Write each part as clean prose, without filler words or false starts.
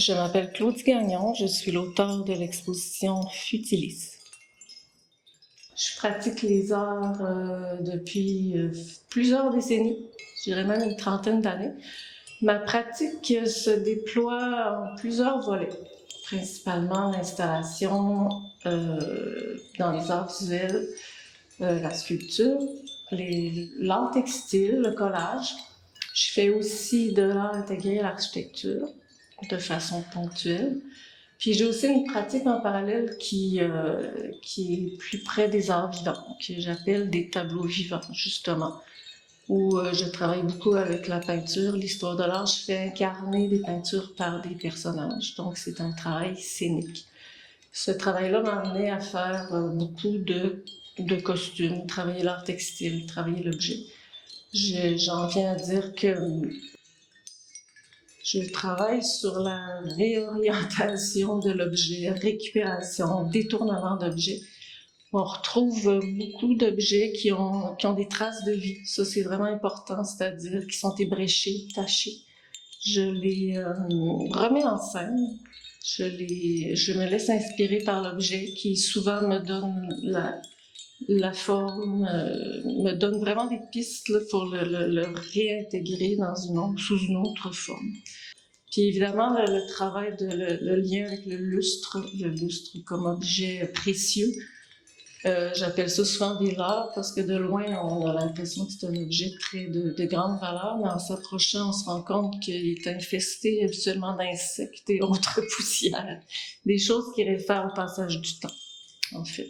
Je m'appelle Claudie Gagnon, je suis l'auteure de l'exposition Futilis. Je pratique les arts depuis plusieurs décennies, je dirais même une trentaine d'années. Ma pratique se déploie en plusieurs volets, principalement l'installation dans les arts visuels, la sculpture, l'art textile, le collage. Je fais aussi de l'art intégré à l'architecture de façon ponctuelle. Puis j'ai aussi une pratique en parallèle qui est plus près des arts vivants, que j'appelle des tableaux vivants, justement, où je travaille beaucoup avec la peinture, l'histoire de l'art. Je fais incarner des peintures par des personnages, donc c'est un travail scénique. Ce travail-là m'a amené à faire beaucoup de costumes, travailler l'art textile, travailler l'objet. J'en viens à dire que je travaille sur la réorientation de l'objet, récupération, détournement d'objets. On retrouve beaucoup d'objets qui ont des traces de vie. Ça, c'est vraiment important, c'est-à-dire qui sont ébréchés, tachés. Je les remets en scène. Je me laisse inspirer par l'objet qui souvent me donne la forme, me donne vraiment des pistes là, pour le réintégrer dans sous une autre forme. Puis évidemment, le travail le lien avec le lustre comme objet précieux. J'appelle ça souvent des leurres parce que de loin, on a l'impression que c'est un objet de grande valeur, mais en s'approchant, on se rend compte qu'il est infesté habituellement d'insectes et autres poussières. Des choses qui réfèrent au passage du temps, en fait.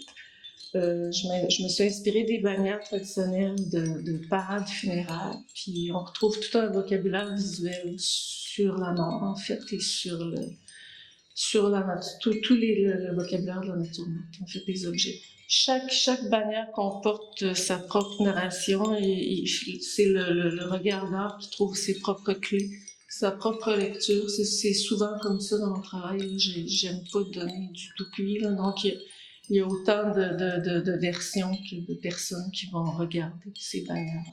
Je me suis inspirée des bannières traditionnelles de parades funéraires, puis on retrouve tout un vocabulaire visuel sur la mort, en fait, et sur la nature, le vocabulaire de la nature morte, en fait, des objets. Chaque bannière comporte sa propre narration et c'est le regardeur qui trouve ses propres clés, sa propre lecture. C'est souvent comme ça dans mon travail. J'aime pas donner du tout cuit, là, donc il y a autant de versions que de personnes qui vont regarder ces bannières.